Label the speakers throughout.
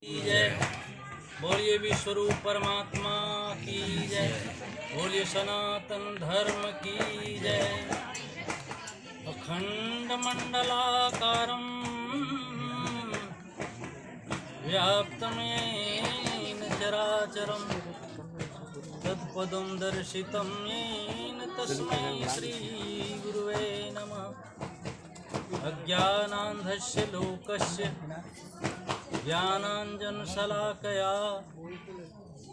Speaker 1: जय। बोलिए विश्वरूप परमात्मा की जय। बोलिए सनातन धर्म की जय। अखंड मंडलाकारं व्याप्तं येन चराचरं तत्पदं दर्शितं येन तस्मै श्री गुरुवे नमः। अज्ञानान्धस्य लोकस्य ज्ञानाञ्जनशलाकया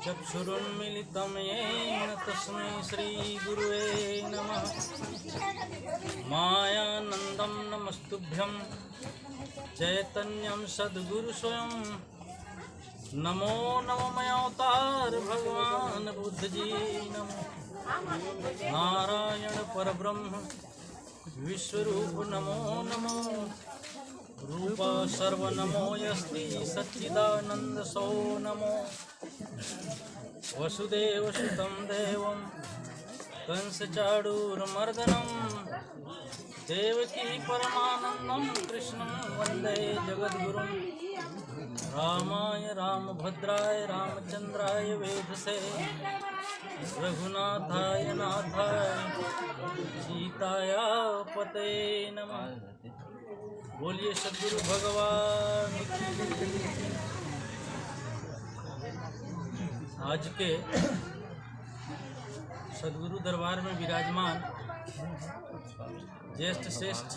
Speaker 1: चक्षुरुन्मीलितं येन तस्मै श्रीगुरुवे नमः। मायानन्दं नमस्तुभ्यं चैतन्यं सद्गुरुस्वयं। नमो नमो मयावतार भगवान बुद्धजी नमो। नारायण परब्रह्म विश्वरूप नमो नमो। रूप सर्वनमो यस्ति सच्चिदानंद सो नमो। वसुदेव सुतं देवं कंसचाणूरमर्दनं देवकी परमानंदं कृष्णं वंदे जगद्गुरुं। रामाय रामभद्राय रामचंद्राय वेधसे रघुनाथाय नाथाय सीताय पते नमः। बोलिए सद्गुरु भगवान की। आज के सद्गुरु दरबार में विराजमान ज्येष्ठ श्रेष्ठ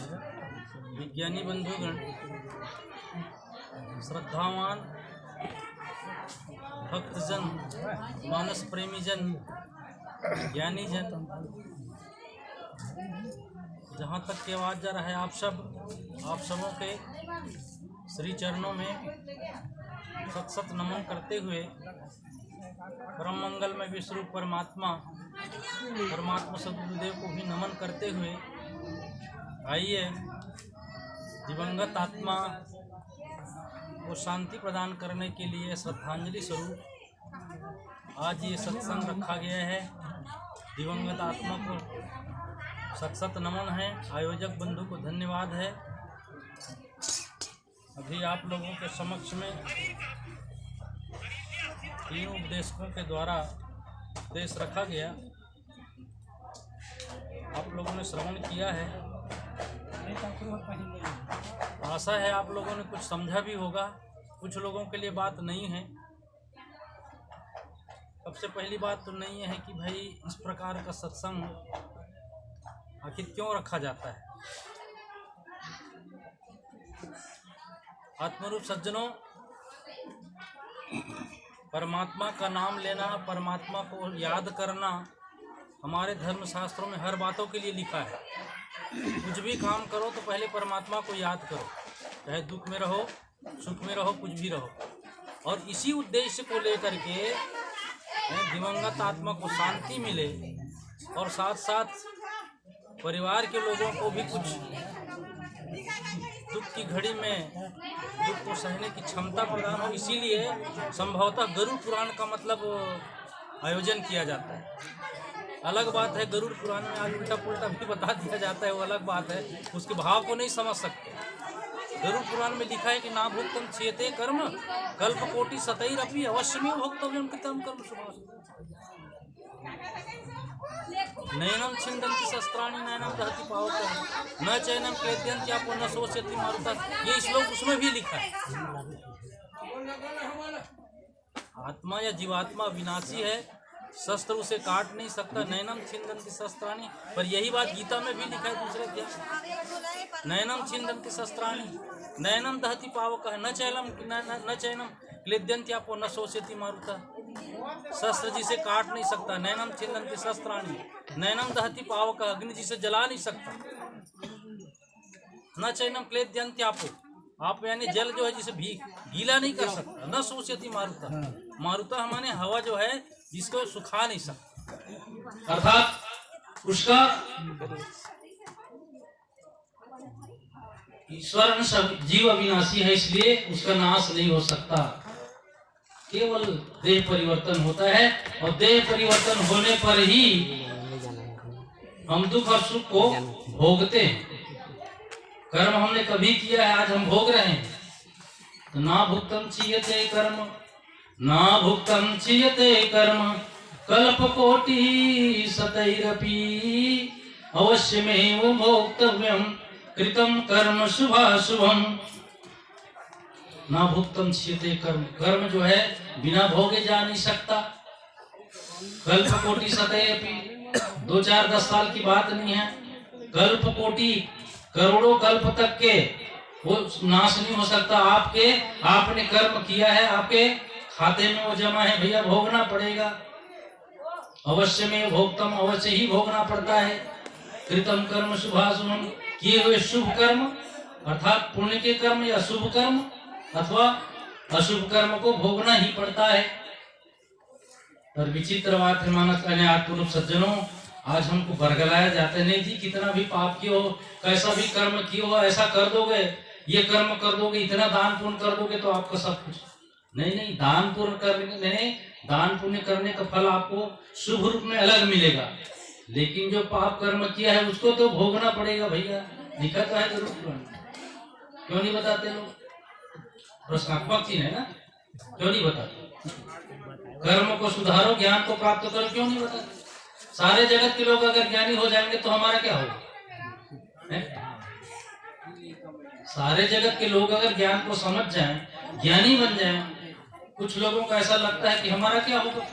Speaker 1: विज्ञानी बंधुगण, श्रद्धावान भक्तजन, मानस प्रेमी जन, ज्ञानी जन, जहाँ तक की आवाज़ जा रहा है, आप सबों के श्री चरणों में सत सत नमन करते हुए परम मंगल में विश्वरूप परमात्मा सद्गुरुदेव को भी नमन करते हुए आइए दिवंगत आत्मा को शांति प्रदान करने के लिए श्रद्धांजलि स्वरूप आज ये सत्संग रखा गया है। दिवंगत आत्मा को सत सत नमन है। आयोजक बंधु को धन्यवाद है। अभी आप लोगों के समक्ष में तीनों उपदेशकों के द्वारा उपदेश रखा गया, आप लोगों ने श्रवण किया है। आशा है आप लोगों ने कुछ समझा भी होगा। कुछ लोगों के लिए बात नहीं है। सबसे पहली बात तो नहीं है कि भाई इस प्रकार का सत्संग आखिर क्यों रखा जाता है। आत्मरूप सज्जनों, परमात्मा का नाम लेना, परमात्मा को याद करना हमारे धर्म शास्त्रों में हर बातों के लिए लिखा है। कुछ भी काम करो तो पहले परमात्मा को याद करो, चाहे दुख में रहो, सुख में रहो, कुछ भी रहो। और इसी उद्देश्य को लेकर के दिवंगत आत्मा को शांति मिले और साथ साथ परिवार के लोगों को भी कुछ दुख की घड़ी में दुख को सहने की क्षमता प्रदान हो। इसीलिए संभवतः गरुड़ पुराण का मतलब आयोजन किया जाता है। अलग बात है गरुड़ पुराण में आज उल्टा पुल्टा भी बता दिया जाता है, वो अलग बात है, उसके भाव को नहीं समझ सकते। गरुड़ पुराण में लिखा है कि ना भुक्तम क्षेते कर्म कल्प कोटि सतैरपि अवश्यमेव भोक्तव्यं कृतं कर्म शुभम्। नैनम छिन्दन्ति शस्त्राणि नैनम दहति पावकः न चैनम क्लेद्यन्ति आपो न शोष्यति मारुतः। ये श्लोक उसमें भी लिखा है। आत्मा या जीवात्मा विनाशी है, शस्त्र उसे काट नहीं सकता। नैनम छिन्दन्ति शस्त्राणि, पर यही बात गीता में भी लिखा है दूसरे अध्याय। नैनम छिन्दन्ति शस्त्राणि नैनम दहति पावकः न चैनम क्लेद्यन्ति आपो न शोष्यति मारुतः। शस्त्र जिसे काट नहीं सकता, नैनम छिन्दन्ति शस्त्राणि नैनम दहति पावकः, अग्नि जिसे जला नहीं सकता। न चैनम क्लेद्यन्ति आपो, आप यानी जल जो है जिसे गीला नहीं कर सकता। न शोष्यति मारुतः, मारुतः माने हवा जो है जिसको सुखा नहीं सकता, अर्थात उसका ईश्वर सब जीव अविनाशी है, इसलिए उसका नाश नहीं हो सकता। केवल देह परिवर्तन होता है और देह परिवर्तन होने पर ही हम दुख और सुख को भोगते हैं। कर्म हमने कभी किया है, आज हम भोग रहे हैं। तो ना भुक्तम चीयते कर्म, ना भुक्तम चीयते कर्म कल्पकोटि शतैरपि अवश्यमेव भोक्तव्यम कृतं कर्म शुभाशुभम। ना भुक्तम चीयते कर्म, कर्म जो है बिना भोगे जा नहीं सकता। कल्पकोटि शतैरपि, 2-4-10 साल की बात नहीं है। कल्पकोटि, करोड़ों कल्प तक के वो नाश नहीं हो सकता। आपने कर्म किया है, आपके खाते में वो जमा है भैया, भोगना पड़ेगा। अवश्य में भोक्तम, अवश्य ही भोगना पड़ता है। कृतम कर्म शुभाशुभम, किए हुए शुभ कर्म अर्थात पुण्य के कर्म या शुभ कर्म अथवा अशुभ कर्म को भोगना ही पड़ता है। पर विचित्र बात है मानस अज्ञात सज्जनों, आज हमको बरगलाया जाता नहीं जी, कितना भी पाप किया हो, कैसा भी कर्म किया हो, ऐसा कर दोगे, ये कर्म कर दोगे, इतना दान पुण्य कर दोगे तो आपका सब कुछ। नहीं, दान पुण्य करने का फल आपको शुभ रूप में अलग मिलेगा, लेकिन जो पाप कर्म किया है उसको तो भोगना पड़ेगा भैया। लिखा तो है जरूर, क्यों नहीं बताते लोग? प्रश्नात्मक चीज है ना, क्यों नहीं बताते? कर्म को सुधारो, ज्ञान को प्राप्त करो, क्यों नहीं बताते? सारे जगत के लोग अगर ज्ञानी हो जाएंगे तो हमारा क्या होगा? सारे जगत के लोग अगर ज्ञान को समझ जाएं, ज्ञानी बन जाएं, कुछ लोगों को ऐसा लगता है कि हमारा क्या होगा।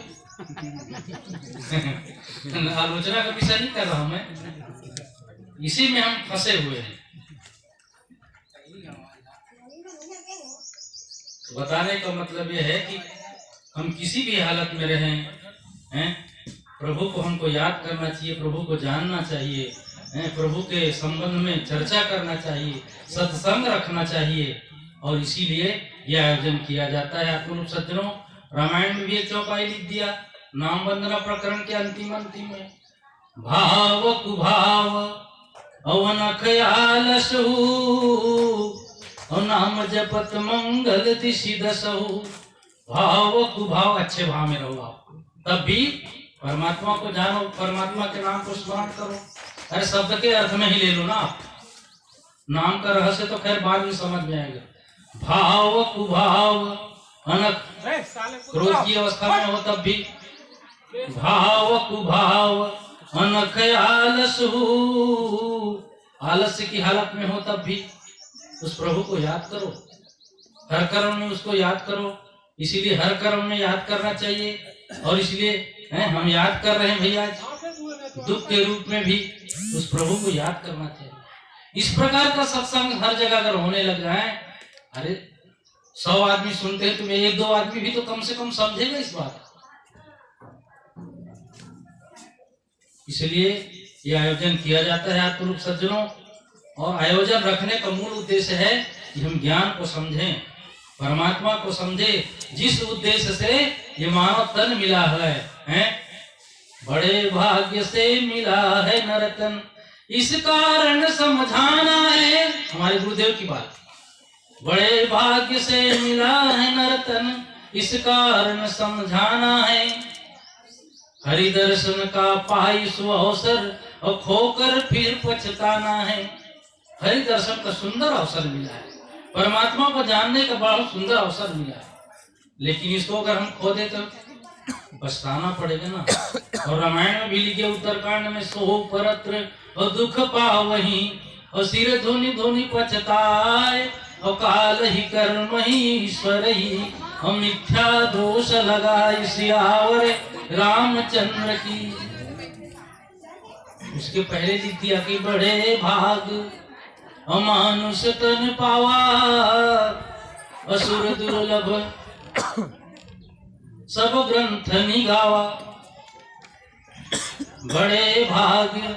Speaker 1: आलोचना का विषय नहीं कर रहा हूं मैं, इसी में हम फंसे हुए हैं। बताने का मतलब यह है कि हम किसी भी हालत में रहें, प्रभु को हमको याद करना चाहिए, प्रभु को जानना चाहिए, प्रभु के संबंध में चर्चा करना चाहिए, सत्संग रखना चाहिए, और इसीलिए यह आयोजन किया जाता है। आत्मरूप सज्जनों, रामायण में भी एक चौपाई लिख दिया नाम वंदना प्रकरण के अंतिम में, भाव कुभाव अवन खयाल सहु और नाम जपत मंगल दिशि दसहु। भाव कुभाव, अच्छे भाव में रहो आप, तब भी परमात्मा को जानो, परमात्मा के नाम को स्मरण करो। अरे शब्द के अर्थ में ही ले लो ना आप, नाम का रहस्य तो खैर बाद में समझ में आएगा। भाव कुभाव अनक, क्रोध की अवस्था में हो तब भी भाव कुभाव अनक आलस हो, आलस्य की हालत में हो तब भी उस प्रभु को याद करो, हर कर्म में उसको याद करो। इसीलिए हर कर्म में याद करना चाहिए, और इसलिए हम याद कर रहे हैं भैया, दुख के रूप में भी उस प्रभु को याद करना चाहिए। इस प्रकार का सत्संग हर जगह अगर होने लग जाए, अरे 100 आदमी सुनते हैं, तुम्हें 1-2 आदमी भी तो कम से कम समझेगा इस बात। इसलिए ये आयोजन किया जाता है आत्मरूप सज्जनों, और आयोजन रखने का मूल उद्देश्य है कि हम ज्ञान को समझें, परमात्मा को समझे, जिस उद्देश्य से ये मानव तन मिला है, बड़े भाग्य से मिला है नरतन, इस कारण समझाना है। हमारे गुरुदेव की बात, बड़े भाग्य से मिला है नरतन, इस कारण समझाना है। हरि दर्शन का पाई सो अवसर, और खोकर फिर पछताना है। हरि दर्शन का सुंदर अवसर मिला है, परमात्मा को जानने का बड़ा सुंदर अवसर मिला है, लेकिन इसको अगर हम खो दे तो पछताना पड़ेगा ना। और रामायण में भी लिखे उत्तरकांड में, सो परत्र और दुख पावही, और सिर धोनी धोनी पछताए, और काल ही कर्म ही ईश्वर ही, और मिथ्या दोष लगाई सियावर रामचंद्र की। उसके पहले लिख दिया कि बड़े भाग अमानुष तन पावा, असुर दुर्लभ सब ग्रंथ निगावा। बड़े भाग्य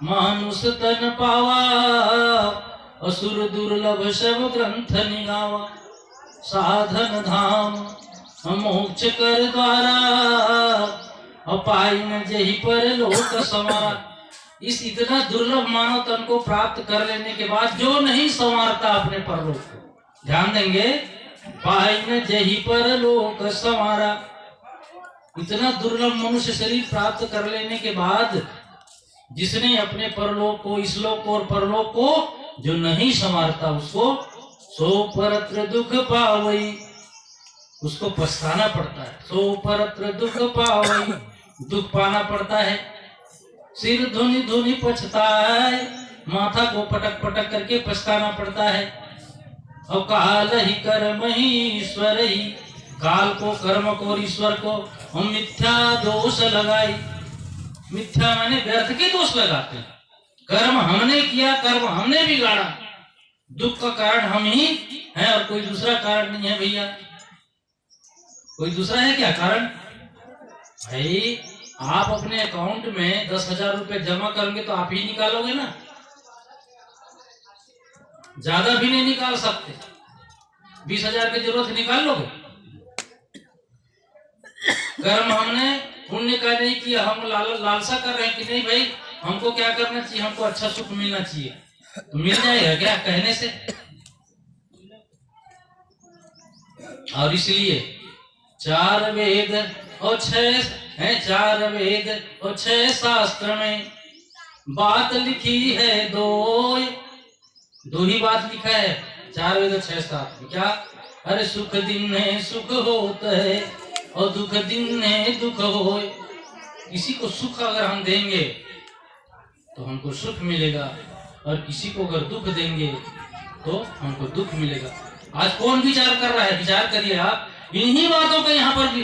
Speaker 1: मानुष तन पावा, असुर दुर्लभ सब ग्रंथ निगावा। साधन धाम मोक्ष कर द्वारा, अपाई न जही पर लोक संवारा। इस इतना दुर्लभ मानव तन को प्राप्त कर लेने के बाद जो नहीं संवारता अपने परलोक को, ध्यान देंगे, पाई न जही पर लोक संवारा। इतना दुर्लभ मनुष्य शरीर प्राप्त कर लेने के बाद जिसने अपने परलोक को, इस लोक को और परलोक को जो नहीं संवारता, उसको सो परत्र दुख पावई, उसको पछताना पड़ता है। सो परत्र दुख पावई, दुख पाना पड़ता है। सिर धुनी धुनी पछताए, माथा को पटक पटक करके पछताना पड़ता है। और काल ही कर्म ही ईश्वर ही, काल को, कर्म को और ईश्वर को हम मिथ्या दोष लगाई। मिथ्या माने व्यर्थ के दोष लगाते हैं। कर्म हमने किया, कर्म हमने बिगाड़ा, दुख का कारण हम ही हैं और कोई दूसरा कारण नहीं है भैया। कोई दूसरा है क्या कारण? भाई आप अपने अकाउंट में 10,000 रुपए जमा करेंगे तो आप ही निकालोगे ना, ज्यादा भी नहीं निकाल सकते। 20,000 की जरूरत निकाल लोगे। कर्म हमने पुण्य का नहीं किया, हम लालसा कर रहे हैं कि नहीं भाई हमको क्या करना चाहिए, हमको अच्छा सुख मिलना चाहिए, तो मिल जाएगा क्या कहने से? और इसलिए 4 वेद और 6 हैं, 4 वेद और 6 शास्त्र में बात लिखी है दो ही बात लिखा है। 4 वेद और 6 शास्त्र में क्या? अरे सुख दिन है सुख होता है और दुख दिन है दुख हो। किसी को सुख अगर हम देंगे तो हमको सुख मिलेगा, और किसी को अगर दुख देंगे तो हमको दुख मिलेगा। आज कौन विचार कर रहा है? विचार करिए आप। इन्हीं बातों का यहाँ पर भी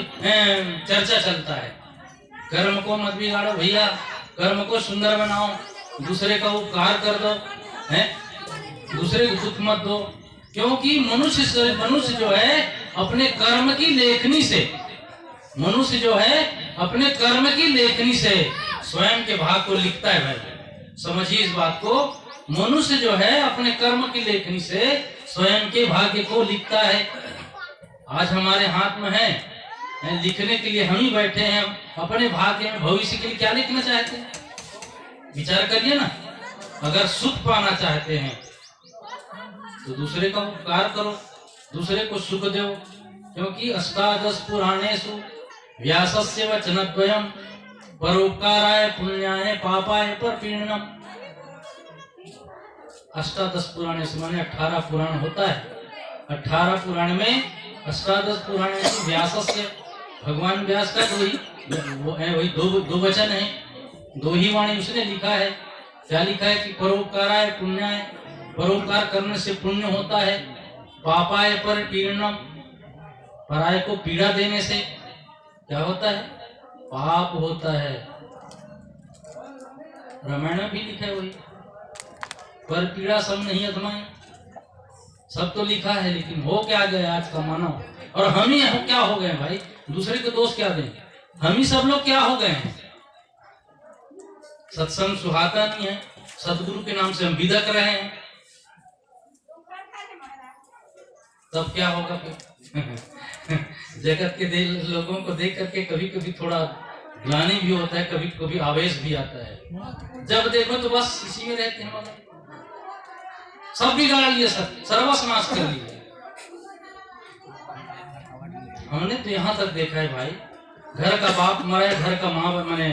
Speaker 1: चर्चा चलता है। कर्म को मत बिगाड़ो भैया, कर्म को सुंदर बनाओ, दूसरे का उपकार कर दो, हैं? दूसरे को दुख मत दो। क्योंकि मनुष्य जो है अपने कर्म की लेखनी से, मनुष्य जो है अपने कर्म की लेखनी से स्वयं के भाग को लिखता है। भाई समझिए इस बात को। मनुष्य जो है अपने कर्म की लेखनी से स्वयं के भाग्य को लिखता है। आज हमारे हाथ में है लिखने के लिए, हम ही बैठे हैं। अपने भाग्य में भविष्य के लिए क्या लिखना चाहते हैं? विचार करिए ना। अगर सुख पाना चाहते हैं तो दूसरे का उपकार करो, दूसरे को सुख दो। क्योंकि अष्टादश पुराणेषु व्यासस्य वचनद्वयम् परोपकाराय पुण्याय पापाय परपीडनम्। अष्टादश पुराण से माने 18 पुराण होता है। 18 पुराण में अष्टादश पुराण व्यासस्य, भगवान व्यास का वही दो वचन है, 2 ही वाणी उसने लिखा है। क्या लिखा है कि परोपकाराय पुण्याय, परोपकार करने से पुण्य होता है। पापाय परपीडनम्, पराय को पीड़ा देने से क्या होता है? पाप होता है। रामायण में भी लिखा है वही, पर पीड़ा सब नहीं अधमाए। सब तो लिखा है, लेकिन हो क्या गए आज का मानव? और हम ही क्या हो गए भाई? दूसरे को दोष क्या दें? हम ही सब लोग क्या हो गए हैं? सत्संग सुहाता नहीं है, सदगुरु के नाम से हम बिदक रहे हैं, तब क्या होगा फिर? जगत के लोगों को देख करके कभी कभी थोड़ा ग्लानि भी होता है, कभी कभी आवेश भी आता है। जब देखो तो बस इसी में रहते हैं, सब बिगाड़ लिए, सब सर्वनाश कर लिए। हमने तो यहाँ तक देखा है भाई, घर का बाप मरा है, घर का माँ मैंने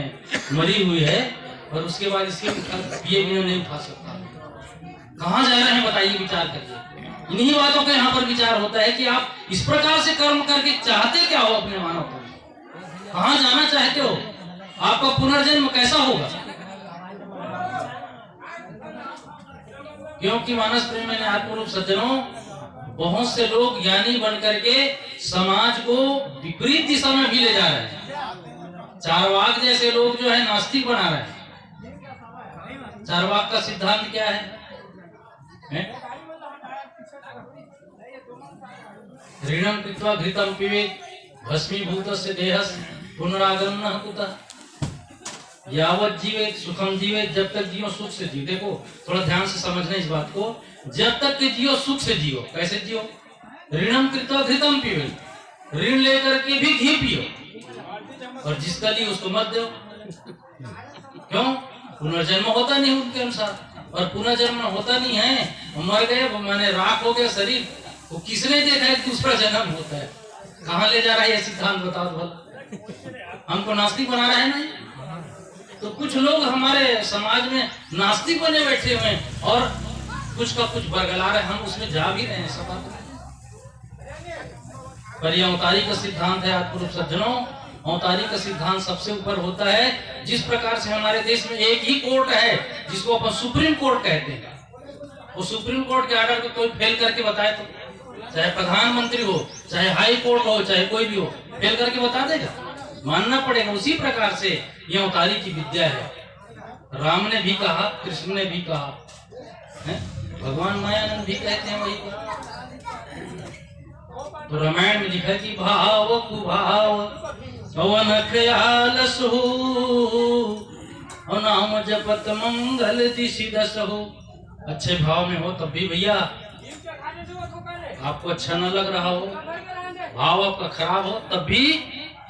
Speaker 1: मरी हुई है, और उसके बाद इसके पिए बिना नहीं उठा सकता। कहाँ जा रहे हैं बताइए, विचार करिए। इन्हीं बातों का यहाँ पर विचार होता है कि आप इस प्रकार से कर्म करके चाहते क्या हो अपने मानव को? कहाँ जाना चाहते हो? आपका पुनर्जन्म कैसा होगा? क्योंकि मानस प्रेम में आत्मरूप सज्जनों, बहुत से लोग ज्ञानी बन करके समाज को विपरीत दिशा में भी ले जा रहे हैं। चारवाक जैसे लोग जो है नास्तिक बना रहे हैं। चारवाक का सिद्धांत क्या है? ऋणम कृत्वा घृतम पिबेत् भस्मीभूतस्य देहस्य पुनरागमन न कुतः। यावत जीवेत सुखम जीवेत, जब तक जियो सुख से जियो। देखो थोड़ा ध्यान से समझना इस बात को। जब तक के जियो सुख से जियो। कैसे जियो? ऋणम कृत्वा घृतम पिबेत्, ऋण लेकर के भी घी पियो, और जिसका लिए उसको मत दो। क्यों? पुनर्जन्म होता नहीं उनके अनुसार, और पुनर्जन्म होता नहीं है। मर गए माने राख हो गया शरीर, वो किसने देखा है दूसरा जन्म होता है? कहाँ ले जा रहा है ये सिद्धांत? बताओ भला। हमको नास्तिक बना रहा है ना? तो कुछ लोग हमारे समाज में नास्तिक बने बैठे हुए हैं, और कुछ का कुछ बरगला रहे, हम उसमें जा भी रहे हैं सब बात। पर यह औतारी का सिद्धांत है आत्मरूप सज्जनों, औतारी का सिद्धांत सबसे ऊपर होता है। जिस प्रकार से हमारे देश में एक ही कोर्ट है जिसको अपन सुप्रीम कोर्ट कहते हैं, वो सुप्रीम कोर्ट के ऑर्डर को कोई फेल करके बताए तो, चाहे प्रधानमंत्री हो, चाहे हाई कोर्ट हो, चाहे कोई भी हो, फेल करके बता देगा, मानना पड़ेगा। उसी प्रकार से यह औतारी की विद्या है। राम ने भी कहा, कृष्ण ने भी कहा है, भगवान मायानंद भी कहते हैं वही को। तो रामायण में लिखा कि भाव कुभाव पवन ख्याल सहु, नाम जपत मंगल दिशि दसहु। अच्छे भाव में हो तब भी भैया आपको अच्छा न लग रहा हो, भाव आपका खराब हो तब भी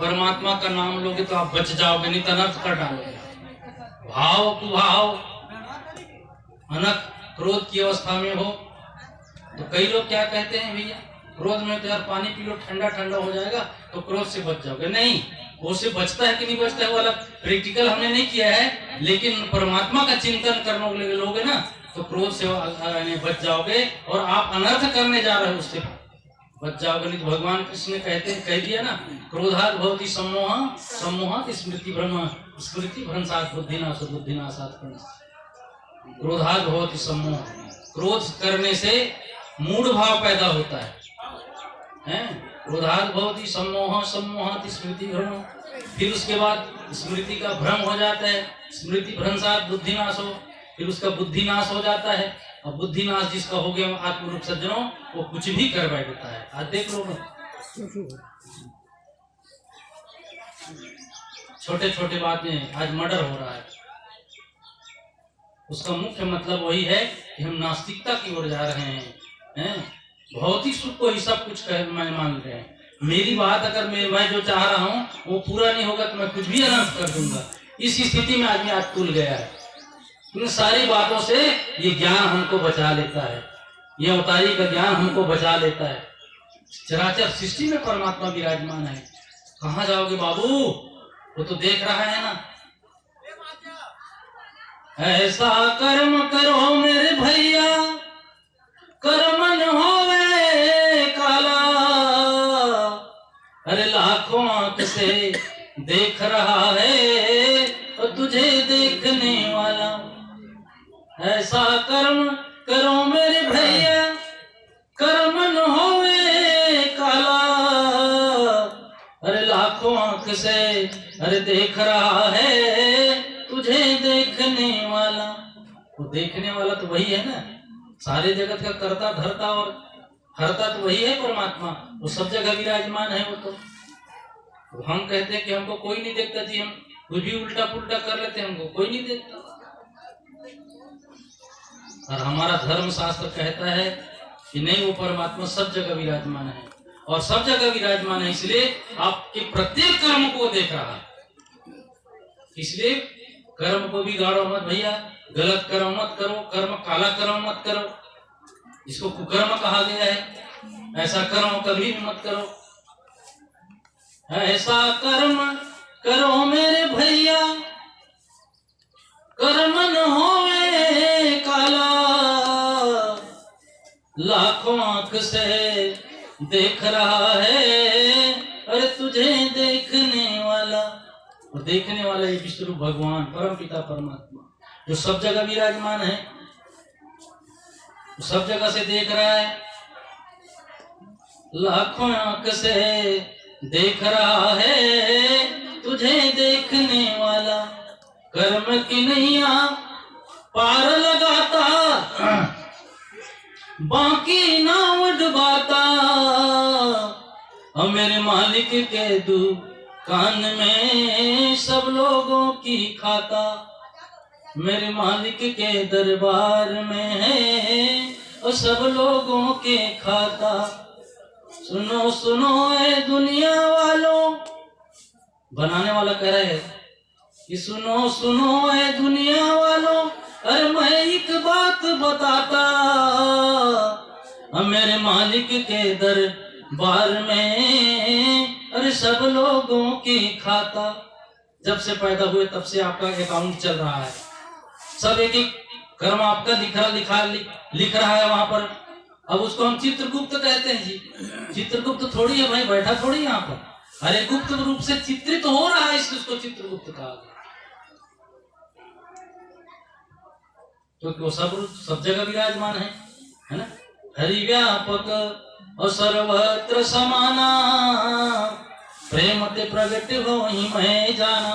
Speaker 1: परमात्मा का नाम लोगे तो आप बच जाओगे, नहीं तो अनर्थ कर डालोगे। भाव कुभाव, अनक क्रोध की अवस्था में हो तो कई लोग क्या कहते हैं भैया, क्रोध में तो यार पानी पी लो ठंडा ठंडा हो जाएगा तो क्रोध से बच जाओगे। नहीं, वो से बचता है कि नहीं बचता है वाला प्रैक्टिकल हमने नहीं किया है, लेकिन परमात्मा का चिंतन करने लोगे ना तो क्रोध से बच जाओगे और आप अनर्थ करने जा रहे हो उससे बच जाओगे। नहीं तो भगवान कृष्ण ने कह दिया ना, क्रोधात् भवति सम्मोह सम्मोहात् स्मृति भ्रम स्मृति भ्रंशात् बुद्धिनाश बुद्धिनाशात् प्रणश्यति। क्रोधात् भवति सम्मोह, क्रोध करने से मूढ़ भाव पैदा होता है। क्रोधात् भवति सम्मोह सम्मोहात् स्मृति भ्रम, फिर उसके बाद स्मृति का भ्रम हो जाता है, स्मृति भ्रंशात् बुद्धिनाश हो, फिर उसका बुद्धिनाश हो जाता है। और बुद्धिनाश जिसका हो गया आत्मरूप सज्जनों, वो कुछ भी कर बैठता है। आज देख लो छोटे छोटे बातें, आज मर्डर हो रहा है, उसका मुख्य मतलब वही है कि हम नास्तिकता की ओर जा रहे हैं। भौतिक सुख को ही सब कुछ मैं मान रहे हैं। मेरी बात अगर मैं जो चाह रहा हूँ वो पूरा नहीं होगा तो मैं कुछ भी अनर्थ कर दूंगा। इस स्थिति में आदमी आज तुल गया है। इन सारी बातों से ये ज्ञान हमको बचा लेता है, ये अवतारी का ज्ञान हमको बचा लेता है। चराचर सृष्टि में परमात्मा विराजमान है, कहाँ जाओगे बाबू, वो तो देख रहा है ना। ऐसा कर्म करो मेरे भैया कर्म न होवे काला, अरे लाखों आंख से देख रहा है और तुझे देखने वाला। ऐसा कर्म करो मेरे भैया कर्म न होवे काला, अरे लाखों आंख से अरे देख रहा है तुझे देखने वाला। वो देखने वाला तो वही है ना, सारे जगत का कर्ता धरता और हरता तो वही है परमात्मा, वो सब जगह विराजमान है। वो तो हम कहते हैं कि हमको कोई नहीं देखता जी, हम कुछ भी उल्टा पुल्टा कर लेते हैं, हमको कोई नहीं देखता। और हमारा धर्म शास्त्र कहता है कि नहीं, वो परमात्मा सब जगह विराजमान है और सब जगह विराजमान है, इसलिए आपके प्रत्येक कर्म को देख रहा है। इसलिए कर्म को भी गाड़ो मत भैया, गलत कर्म मत करो, कर्म काला कर्म मत करो, इसको कुकर्म कहा गया है। ऐसा कर्म कभी भी मत करो। ऐसा कर्म करो मेरे भैया कर्म न होवे काला, लाखों आंख से देख रहा है अरे तुझे देखने वाला। और देखने वाला ये विष्णु भगवान परम पिता परमात्मा जो सब जगह विराजमान है, सब जगह से देख रहा है, लाखों आंख से देख रहा है तुझे देखने वाला। कर्म की नैया पार लगाता बाकी नाव डुबाता, और मेरे मालिक के दुकान में सब लोगों की खाता, मेरे मालिक के दरबार में है और सब लोगों के खाता। सुनो सुनो ए दुनिया वालों, बनाने वाला कह रहे है कि सुनो सुनो ए दुनिया वालों, अरे मैं एक बात बताता, मेरे मालिक के दरबार में अरे सब लोगों की खाता। जब से पैदा हुए तब से आपका अकाउंट चल रहा है, सब एक एक कर्म आपका लिख रहा है वहां पर। अब उसको हम चित्रगुप्त कहते हैं जी। चित्रगुप्त थोड़ी है भाई, बैठा थोड़ी यहाँ पर, अरे गुप्त रूप से चित्रित हो रहा है, इसलिए उसको चित्रगुप्त कहा गया। क्योंकि वो सब जगह विराजमान है ना। हरि व्यापक और सर्वत्र समाना, प्रेम ते प्रगट हो ही मैं जाना।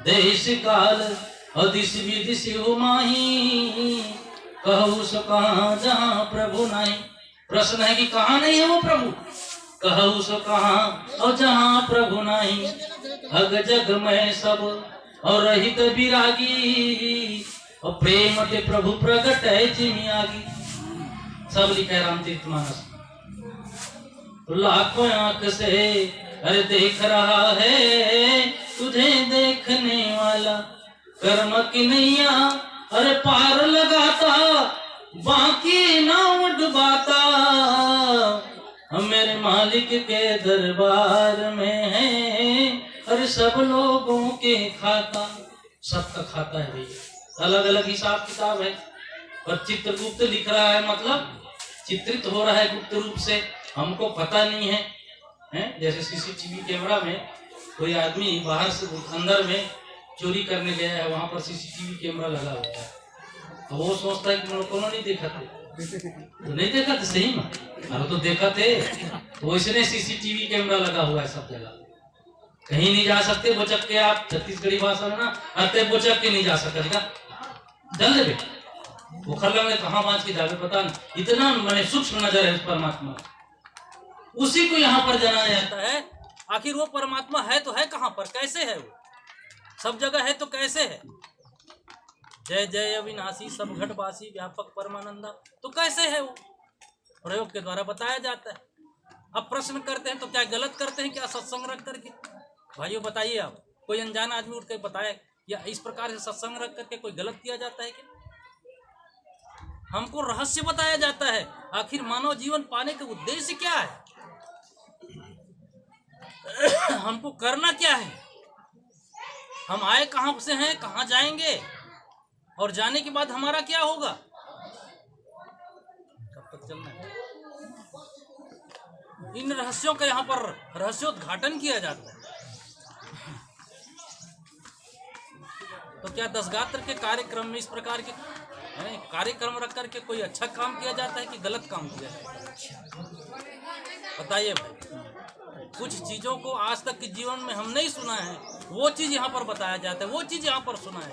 Speaker 1: देश काल और दिश विदिश हो माही, कहू सो कहाँ जहाँ प्रभु नहीं। प्रश्न है कि कहाँ नहीं है वो प्रभु, कहू सो कहाँ और जहाँ प्रभु नहीं। अग जग में सब और रहित विरागी, और प्रेम ते प्रभु प्रगट है जिमियागी। सब लिखा है रामचरितमानस। लाखों आंख से अरे देख रहा है तुझे देखने वाला, कर्म की नैया अरे पार लगाता, बाकी नाव डुबाता। हम मेरे मालिक के दरबार में है, अरे सब लोगों के खाता। सबका खाता है भैया, अलग अलग हिसाब किताब है। पर चित्रगुप्त लिख रहा है, मतलब चित्रित हो रहा है गुप्त रूप से, हमको पता नहीं है, हैं? जैसे सीसीटीवी कैमरा में कोई आदमी बाहर से अंदर में चोरी करने गया है, वहां पर सीसीटीवी कैमरा लगा होता है, तो वो सोचता है कि मेरे को नहीं देखा थे, तो नहीं देखा थे सही में, अरे तो देखा थे। तो इसने सीसीटीवी कैमरा लगा हुआ है सब जगह, कहीं नहीं जा सकते बोचक के। आप छत्तीसगढ़ी भाषा में ना अते बोचक के नहीं जा सकेगा, चल दे वो खरला में कहाँ बांच के जावे पता नहीं। इतना मैंने सूक्ष्म नजर है उस परमात्मा, उसी को यहाँ पर जाना जाता है। आखिर वो परमात्मा है तो है कहाँ पर, कैसे है वो, सब जगह है तो कैसे है। जय जय अविनाशी सब घटवासी व्यापक परमानंदा, तो कैसे है वो, प्रयोग के द्वारा बताया जाता है। अब प्रश्न करते हैं तो क्या गलत करते हैं क्या सत्संग रख करके? भाइयों बताइए आप, कोई अनजान आदमी उठ कर बताया या इस प्रकार से सत्संग रख करके कोई गलत किया जाता है क्या? हमको रहस्य बताया जाता है, आखिर मानव जीवन पाने का उद्देश्य क्या है, हमको करना क्या है, हम आए कहां से हैं, कहां जाएंगे, और जाने के बाद हमारा क्या होगा, कब तक चलना है। इन रहस्यों का यहाँ पर रहस्योद्घाटन किया जाता है। तो क्या दसगात्र के कार्यक्रम में इस प्रकार के कार्यक्रम रख करके कोई अच्छा काम किया जाता है कि गलत काम किया जाता है? बताइए भाई। कुछ चीजों को आज तक के जीवन में हम नहीं सुना है, वो चीज यहाँ पर बताया जाता है, वो चीज यहाँ पर सुना है।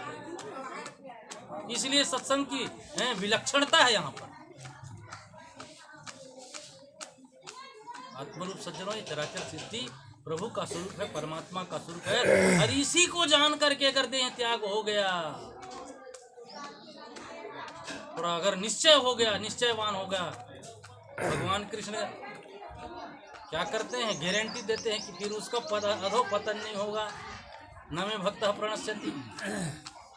Speaker 1: इसलिए सत्संग की विलक्षणता है यहाँ पर। आत्मरूप सज्जनों, ये चराचर सृष्टि प्रभु का स्वरूप है, परमात्मा का स्वरूप है, और इसी को जान करके अगर देह त्याग हो गया, और अगर निश्चय हो गया, निश्चयवान हो गया, भगवान कृष्ण क्या करते हैं, गारंटी देते हैं कि फिर उसका अधोपतन नहीं होगा। न मे भक्तः प्रणश्यति,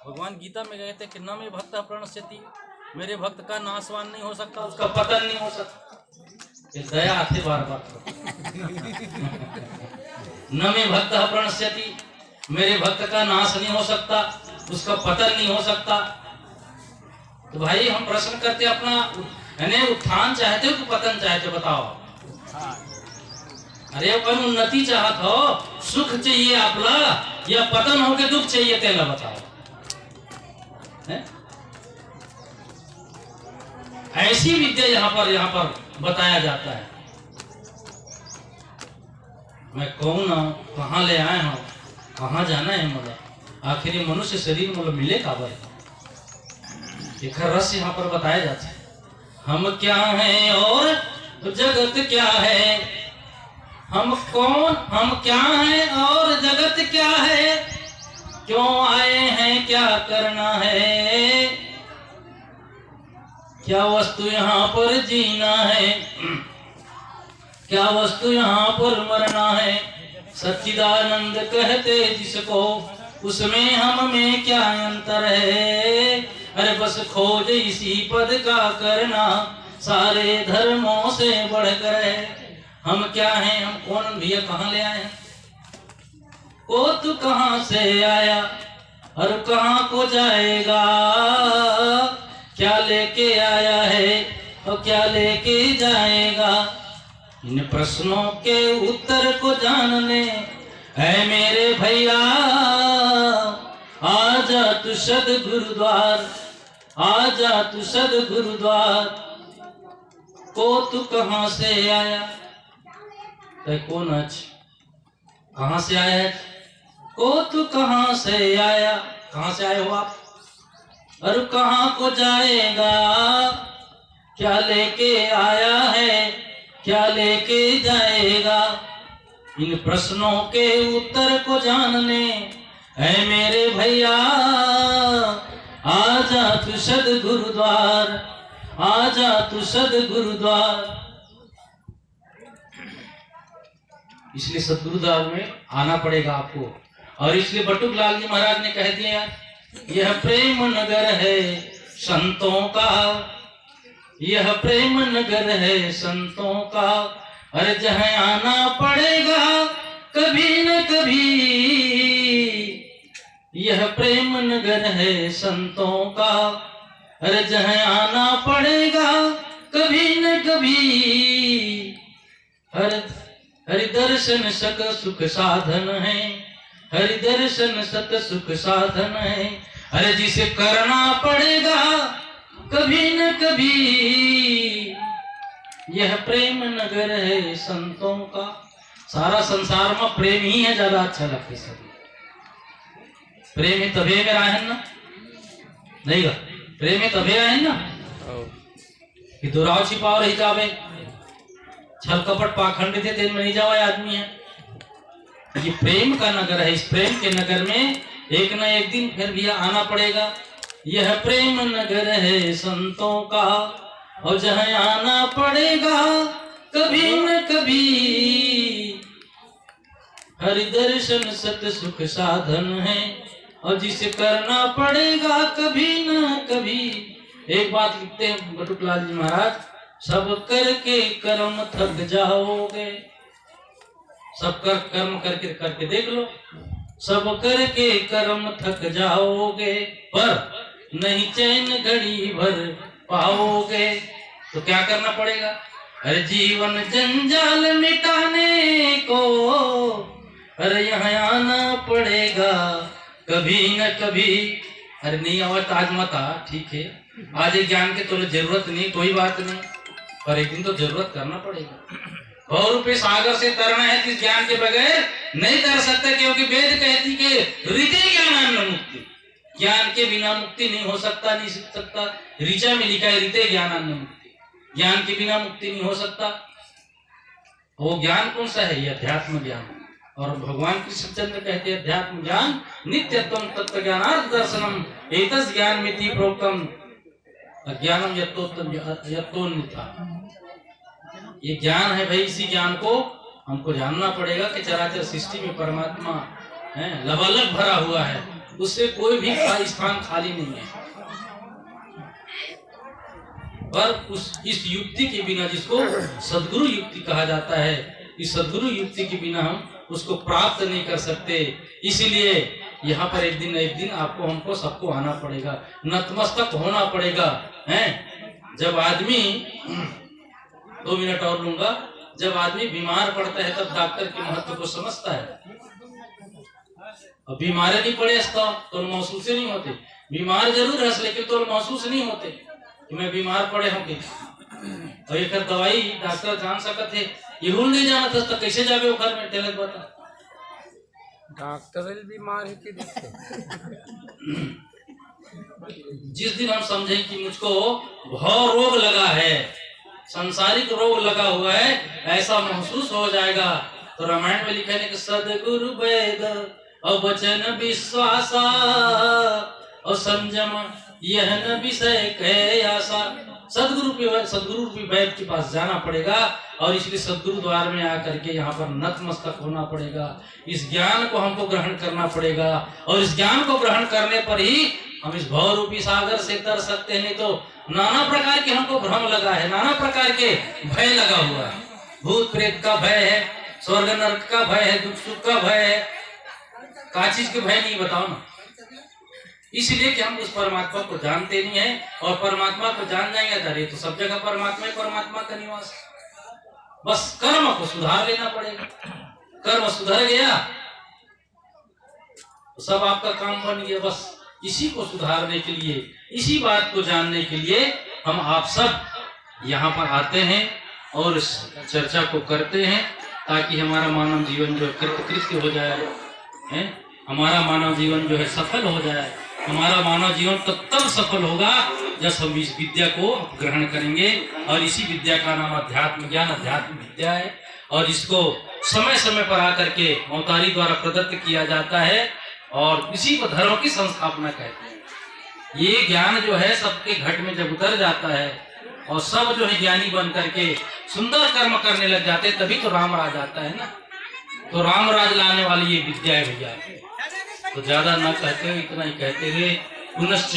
Speaker 1: भगवान गीता में कहते हैं कि न मे भक्तः प्रणश्यति, मेरे भक्त का नाशवान नहीं हो सकता, उसका पतन नहीं हो सकता। दया आते बार बार न मे भक्तः प्रणश्यति, मेरे भक्त का नाश नहीं हो सकता, उसका पतन नहीं हो सकता। तो भाई हम प्रश्न करते अपना, यानी उत्थान चाहते हो कि पतन चाहते हो, बताओ। अरे अपन उन्नति चाहत हो, सुख चाहिए आपला, या पतन हो के दुख चाहिए तेला, बताओ। ऐसी विद्या यहाँ पर बताया जाता है। मैं कौन हूँ, कहाँ ले आए हूँ, कहाँ जाना है मुझे, आखिर ये मनुष्य शरीर मुझे मिले का भाई, एक रस यहाँ पर बताया जाता है। हम क्या हैं और जगत क्या है, हम कौन, हम क्या हैं और जगत क्या है, क्यों आए हैं, क्या करना है, क्या वस्तु यहाँ पर जीना है, क्या वस्तु यहाँ पर मरना है। सच्चिदानंद कहते जिसको, उसमें हम में क्या अंतर है। अरे बस खोज इसी पद का करना, सारे धर्मों से बढ़कर है। हम क्या हैं, हम कौन भैया, कहाँ ले आए हैं, ओ तू कहाँ से आया, और कहाँ को जाएगा, क्या लेके आया है और क्या लेके जाएगा। इन प्रश्नों के उत्तर को जानने है मेरे भैया, आजा तू सदगुरुद्वार, आजा तू सदगुरुद्वार। को तू कहाँ से आया, कौन आज कहाँ से आया है, को तू कहाँ से आया, कहाँ से आए हो आप, और कहाँ को जाएगा, क्या लेके आया है क्या लेके जाएगा। इन प्रश्नों के उत्तर को जानने है मेरे भैया, आजा तू सदगुरुद्वार, आजा तू सदगुरुद्वार। इसलिए सदगुरुद्वार में आना पड़ेगा आपको। और इसलिए बटुकलाल जी महाराज ने कह दिया, यह प्रेम नगर है संतों का, यह प्रेम नगर है संतों का। अरे जहाँ आना पड़ेगा कभी न कभी, यह प्रेम नगर है संतों का। अरे जहाँ आना पड़ेगा कभी न कभी, हरि दर्शन सत सुख साधन है, हरि दर्शन सत सुख साधन है। अरे जिसे करना पड़ेगा कभी न कभी, यह प्रेम नगर है संतों का। सारा संसार में प्रेम ही है, ज्यादा अच्छा लगता है सभी। प्रेम ही तभी में आए ना, नहीं गा प्रेम ही तभी आए ना कि दुराव छिपाव रही जावे, छल कपट पाखंड थे तेल में नहीं जावा आदमी है। ये प्रेम का नगर है, इस प्रेम के नगर में एक न एक दिन फिर भी आना पड़ेगा। यह प्रेम नगर है संतों का, और जहाँ आना पड़ेगा कभी न कभी, हरि दर्शन सत सुख साधन है। और जिसे करना पड़ेगा कभी न कभी। एक बात लिखते हैं बटुकलाल जी महाराज, सब करके कर्म थक जाओगे, सब कर कर्म करके करके देख लो, सब करके कर्म थक जाओगे, पर नहीं चैन घड़ी भर पाओगे। तो क्या करना पड़ेगा, अरे जीवन जंजाल मिटाने को, अरे यहाँ आना पड़ेगा कभी न कभी। अरे नहीं आवा तो आज मत आ, ठीक है आज एक ज्ञान के तो जरूरत नहीं, कोई बात नहीं, पर एक दिन तो जरूरत करना पड़ेगा। और रुपये सागर से तरना है तो ज्ञान के बगैर नहीं कर सकता, क्योंकि वेद कहती के ऋते ज्ञानान्न मुक्ति, ज्ञान के बिना मुक्ति नहीं हो सकता, नहीं सीख सकता। ऋचा में लिखा है ऋते ज्ञानान्न मुक्ति, ज्ञान के बिना मुक्ति नहीं हो सकता। वो ज्ञान कौन सा है, ये अध्यात्म ज्ञान। और भगवान कृष्णचंद्र कहते हैं अध्यात्म ज्ञान नित्यत्वम तत्व ज्ञानार्थ दर्शनम एतस् ज्ञान मिति प्रोक्तम अज्ञानम यत्तोन्यथा। ये ज्ञान है भाई, इसी ज्ञान को हमको जानना पड़ेगा कि चराचर सृष्टि में परमात्मा है लबालब भरा हुआ है, उससे कोई भी स्थान खाली नहीं है। पर इस युक्ति के बिना, जिसको सद्गुरु युक्ति कहा जाता है, इस सद्गुरु युक्ति के बिना हम उसको प्राप्त नहीं कर सकते। इसीलिए यहाँ पर एक दिन आपको हमको सबको आना पड़ेगा, नतमस्तक होना पड़ेगा। हैं जब आदमी 2 मिनट और लूंगा, जब आदमी बीमार पड़ता है तब डॉक्टर के महत्व को समझता है। अब बीमार नहीं पड़े तो महसूस ही नहीं होते, बीमार जरूर है लेकिन तो महसूस नहीं होते कि मैं बीमार पड़े होंगे। और एक दवाई डॉक्टर जान सकते थे, ये नहीं जाना था तो कैसे जावे घर में टेलर बता
Speaker 2: डॉक्टर बीमार है कि
Speaker 1: जिस दिन हम समझे कि मुझको भव रोग लगा है, सांसारिक रोग लगा हुआ है, ऐसा महसूस हो जाएगा। तो रामायण में लिखा है कि सदगुरु वेद और वचन विश्वास और संयम यह न विषय कहे आशा। सदगुरु रूपी वैद्य के पास जाना पड़ेगा, और इसलिए सदगुरु द्वार में आकर के यहाँ पर नतमस्तक होना पड़ेगा। इस ज्ञान को हमको ग्रहण करना पड़ेगा, और इस ज्ञान को ग्रहण करने पर ही हम इस भव रूपी सागर से तर सकते हैं। नहीं तो नाना प्रकार के हमको भ्रम लगा है, नाना प्रकार के भय लगा हुआ है। भूत प्रेत का भय है, स्वर्ग नरक का भय है, दुख सुख का भय है। का चीज के भय नहीं बताओ ना, इसलिए कि हम उस परमात्मा को जानते नहीं है, और परमात्मा को जान जाएंगे अरे तो सब जगह परमात्मा ही परमात्मा का निवास। बस कर्म को सुधार लेना पड़ेगा। कर्म सुधर गया तो सब आपका काम बन गया। बस इसी को सुधारने के लिए, इसी बात को जानने के लिए हम आप सब यहाँ पर आते हैं और इस चर्चा को करते हैं, ताकि हमारा मानव जीवन जो कृतकृत्य हो जाए है, हमारा मानव जीवन जो है सफल हो जाए। हमारा मानव जीवन तो तब सफल होगा जब हम इस विद्या को ग्रहण करेंगे, और इसी विद्या का नाम अध्यात्म ज्ञान, अध्यात्म विद्या है। और इसको समय समय पर आकर के मौतारी द्वारा प्रदत्त किया जाता है, और इसी को धर्म की संस्थापना कहते हैं। ये ज्ञान जो है सबके घट में जब उतर जाता है और सब जो है ज्ञानी बन करके सुंदर कर्म करने लग जाते हैं, तभी तो राम राज आता है ना। तो राम राज लाने वाली ये विद्या है भैया। तो ज्यादा न कहते हुए इतना ही कहते हुए पुनश्च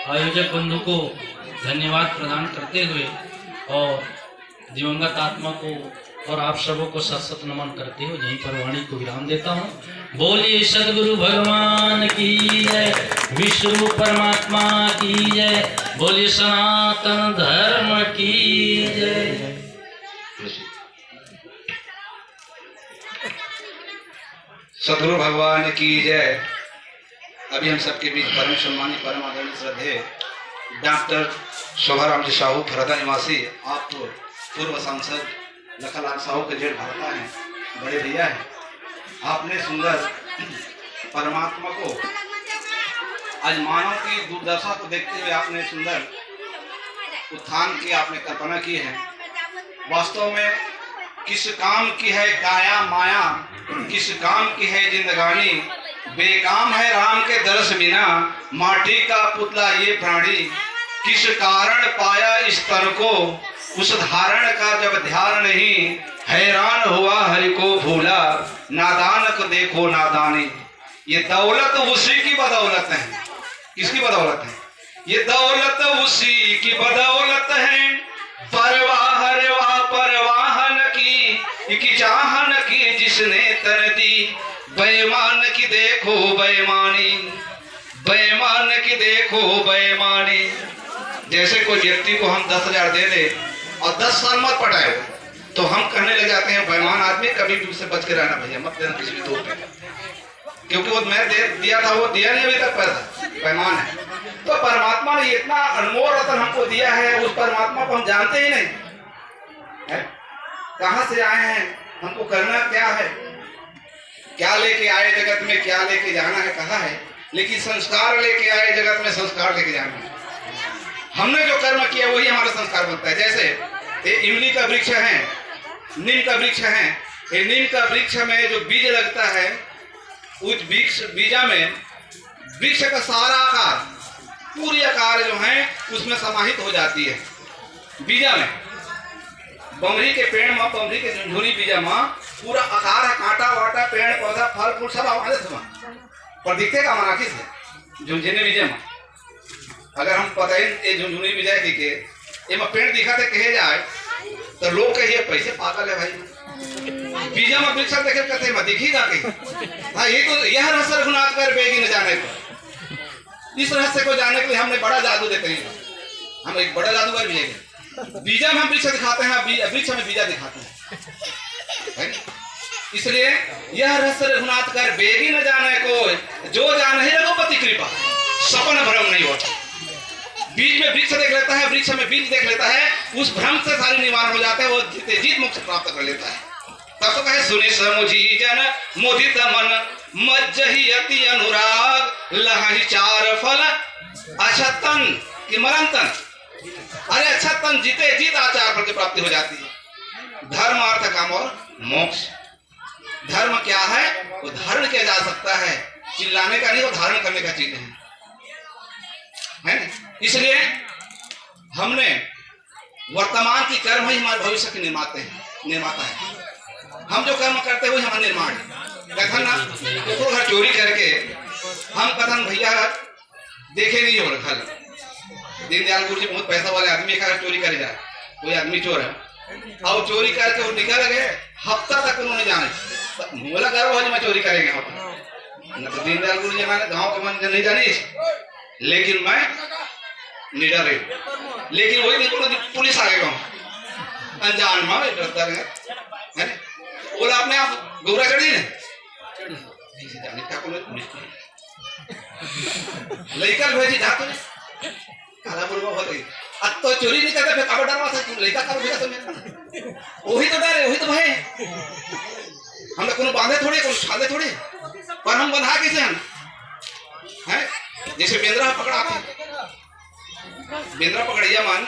Speaker 1: आयोजक बंधु को धन्यवाद प्रदान करते हुए और दिवंगत आत्मा को और आप सबों को सत नमन करते हुए यहीं पर वाणी को विराम देता हूँ। बोलिए सदगुरु भगवान की जय, विष्णु परमात्मा की जय, बोलिए सनातन धर्म की जय।
Speaker 2: सदगुरु भगवान की जय। अभी हम सबके बीच परम सम्मानित परम आदरणीय श्रद्धेय डॉक्टर शोभाराम जी साहू फरदा निवासी, आप तो पूर्व सांसद लखनलाल साहू के जेठ भरता हैं, बड़े भैया हैं। आपने सुंदर परमात्मा को, आज मानव की दुर्दशा को देखते हुए आपने सुंदर उत्थान की आपने कल्पना की है। वास्तव में किस काम की है काया माया, किस काम की है जिंदगानी, बेकाम है राम के दर्श बिना, माटी का पुतला ये प्राणी। किस कारण पाया इस तन को, उस धारण का जब ध्यान नहीं, हैरान हुआ हरि को भूला, नादान को देखो नादानी। ये दौलत उसी की बदौलत है। किसकी बदौलत है? ये दौलत उसी की बदौलत है। परवाह रवा परवाहन की चाहन की जिसने तर दी, बेईमान की देखो बेईमानी, बेईमान की देखो बेईमानी। जैसे कोई व्यक्ति को हम 10,000 दे दे और 10 साल मत पटाए, तो हम कहने लग जाते हैं बेईमान आदमी, कभी भी उससे बच के रहना भैया, मत देना किसी भी दो पे, क्योंकि वो मैं दिया था, वो दिया नहीं अभी तक पैसा, बेईमान है। तो परमात्मा ने इतना अनमोल रतन हमको दिया है, उस परमात्मा को हम जानते ही नहीं है। कहाँ से आए हैं, हमको करना क्या है, क्या लेके आए जगत में, क्या लेके जाना है, कहा है। लेकिन संस्कार लेके आए जगत में, संस्कार लेके जाना है। हमने जो कर्म किया वही हमारा संस्कार बनता है। जैसे ये इमली का वृक्ष है, नीम का वृक्ष है। ये नीम का वृक्ष में जो बीज लगता है, उस बीजा में वृक्ष का सारा आकार, पूरी आकार जो है उसमें समाहित हो जाती है बीजा में। बमरी के पेड़ में, बमरी के झुंझुनी बीजा में पूरा आकार है, कांटा वाटा पेड़ पौधा फल फूल सब हमारे पर दिखते का हमारा किस है झुंझुनी बीजा में। अगर हम पता ही ये झुंझुनी बीजा दिखे, ये में पेड़ दिखा थे कहे जाए तो लोग कहिए पैसे पागल है भाई, बीजा में वृक्ष देखे कहते हैं दिखेगा कहीं। हाँ, ये तो यह रहस्य रघुनाथ कर बेगी न जाने को। इस रहस्य को जानने के लिए हमने बड़ा जादू देते हैं, हम एक बड़ा जादूगर भी है। बीजा में हम वृक्ष दिखाते हैं, वृक्ष में बीजा दिखाते हैं। इसलिए यह रहस्य रघुनाथ कर बेगी न जाने को, जो जाने रघुपति कृपा, सपन भ्रम नहीं होता। बीज में वृक्ष देख लेता है, वृक्ष में बीज देख लेता है, उस भ्रम से सारी निवारण हो जाता है, वो जीत मोक्ष प्राप्त कर लेता है। तब तो कहे सुनि समुझी जन मुदित मन, मज्जहि अति अनुराग, लहि चार फल अछतन कि मरंतन। अरे अच्छा तन जीते जीत आचार फल की प्राप्ति हो जाती है। धर्म अर्थ काम और मोक्ष। धर्म क्या है? वो धारण किया जा सकता है, चिल्लाने का नहीं, वो धारण करने का चीज है ना? इसलिए हमने वर्तमान की कर्म ही हमारे भविष्य के निर्माता है। हम जो कर्म करते हैं वही हमारा निर्माण है। कथन ना तो घर चोरी करके हम कथन भैया देखे नहीं हो रखा। दीनदयाल गुरु जी बहुत पैसा वाले आदमी का चोरी करे जाए, कोई आदमी चोर है और चोरी करके वो निकल गए, हफ्ता तक उन्होंने जाने बोला गर्व हो मैं चोरी करेंगे। न तो दीनदयाल गुरु जी हमारे गाँव के मन नहीं जानी, लेकिन मैं निडर है। लेकिन वही देखो ना पुलिस आ गया अनजान में डरता है बोला अपने आप गौरा चढ़ी ने जाने क्या बोले पुलिस लड़का भेजी जातो काला बोलवा हो गई अब तो चोरी नहीं करता फिर काबा डरवा था लड़का का भेजा तो मैं वही तो डर है वही तो भय हम लोग कोनो बांधे थोड़े कोनो छाले थोड़े पर हम बंधा कैसे हैं जैसे बेंद्रा पकड़ाते बेंद्रा पकड़िया मान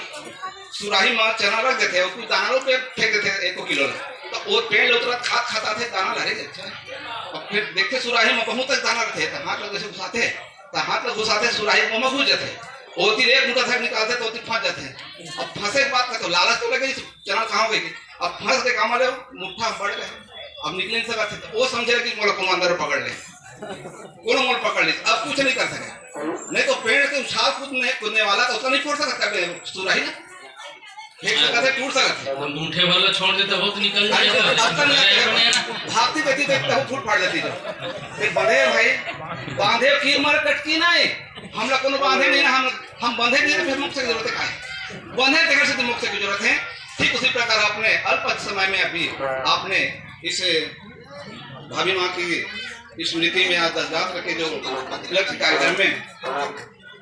Speaker 2: सुराही में चना रख देते हैं उसको दाना पे फेंक देते हैं 1 किलो तो वो पेड़ उतरा खाता थे दाना लहरे अच्छा और फिर देखते सुराही में बहुत तक दाना रहते तो हाथ लगे से घुसाते तो हाथ लगे घुसाते सुराही में घुस जाते ओती एक मुठा था निकालते तो ओती फंस जाते हैं अब फंसे के बाद का तो लालच तो लगे चना कहाँ गई अब फंस के काम ले मुठ्ठा बढ़ गए अब निकल नहीं सकते तो वो समझे कि मोला को अंदर पकड़ ले कोनो मोल पकड़ ले अब कुछ नहीं कर सके नहीं तो पेड़ के उछाल कूदने वाला तो उसका नहीं फोड़ सकता सुराही ना फेंक सकता है टूट सकता है
Speaker 1: अंगूठे वाला छोड़ देता बहुत निकल जाएगा
Speaker 2: भागती बहती देखता हूँ फूट फाड़ देती है बंधे भाई बांधे की मर कटकी ना है हम लोग कोनो बांधे नहीं ना हम बंधे नहीं फिर मुक्त की जरूरत है बंधे देकर से मुक्त की जरूरत है। ठीक उसी प्रकार आपने अल्प समय में अभी आपने इस भाभी माँ की स्मृति में आज 10 रात के जो लक्ष्य कार्यक्रम में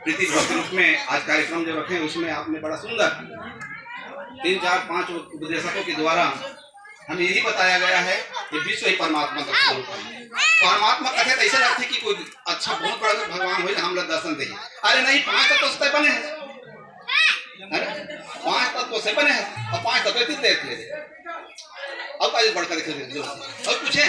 Speaker 2: प्रीति भक्ति रूप में आज कार्यक्रम जो रखे उसमें आपने बड़ा सुंदर 3, 4, 5 उपदेशकों के द्वारा हमें यही बताया गया है कि विश्व ही परमात्मा का स्वरूप है। परमात्मा कथे ऐसे लगती कि कोई अच्छा बहुत बड़ा भगवान हो हम लोग दर्शन दे अरे नहीं 5 तत्व से बने हैं अरे 5 तत्व से बने हैं और 5 तत्व देख ले अब आज बढ़कर देखे और पूछे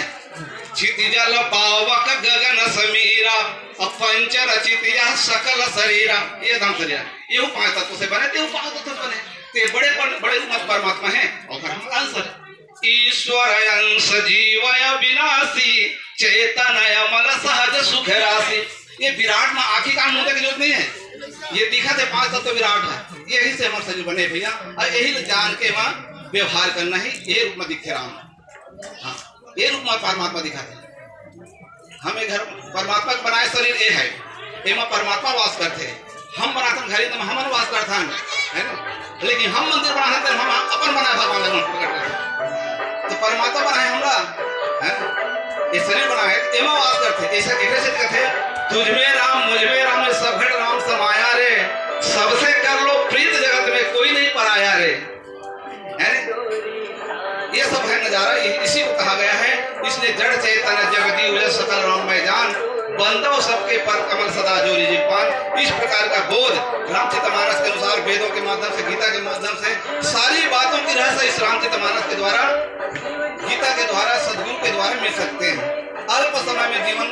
Speaker 2: क्षितिजल पावक गगन समीरा पंच रचितिया सकल शरीरा ये धम शरीरा ये 5 तत्व से बने ते 5 तत्व बने ते बड़े परमात्मा हैं और हम आंसर ईश्वर अंश जीवय विनाशी चेतनय मल सहज सुख राशि। ये विराट में आखिर का मुंह की जरूरत नहीं है ये दिखा थे 5 तत्व विराट है यही से हमारे शरीर बने भैया और यही जान के वहाँ व्यवहार करना ही ये रूप में दिखते राम हाँ ये रूप में परमात्मा दिखाते हमें घर परमात्मा का बनाए शरीर ये है ये परमात्मा वास करते हम बनाते घर तो हम वास करता है ना लेकिन हम मंदिर बनाते हम अपन बनाए भगवान तो परमात्मा बनाए हमरा ये शरीर बनाए एमा वास करते ऐसे एक से कहते तुझ में राम मुझ में राम सब घट राम समाया रे सबसे कर लो प्रीत जगत में कोई नहीं पराया रे ये सब है नजारा इसी को कहा गया है इसलिए जड़ चेतन जगदीव सकल राममय जान बंदो सबके पर कमल सदा जोरी जी पान। इस प्रकार का बोध रामचरितमानस के अनुसार वेदों के माध्यम से गीता के माध्यम से सारी बातों की रहस्य इस रामचरितमानस के द्वारा गीता के द्वारा सदगुरु के द्वारा मिल सकते हैं। अल्प समय में जीवन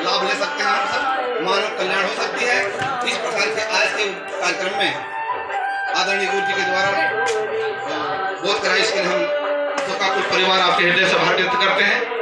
Speaker 2: लाभ ले सकते हैं हम सब मानव कल्याण हो सकती है। इस प्रकार के आज के कार्यक्रम में आदरणीय गुरु जी के द्वारा बोध कराए इसके लिए हम तो का कुछ परिवार आपके हृदय से आभार व्यक्त करते हैं।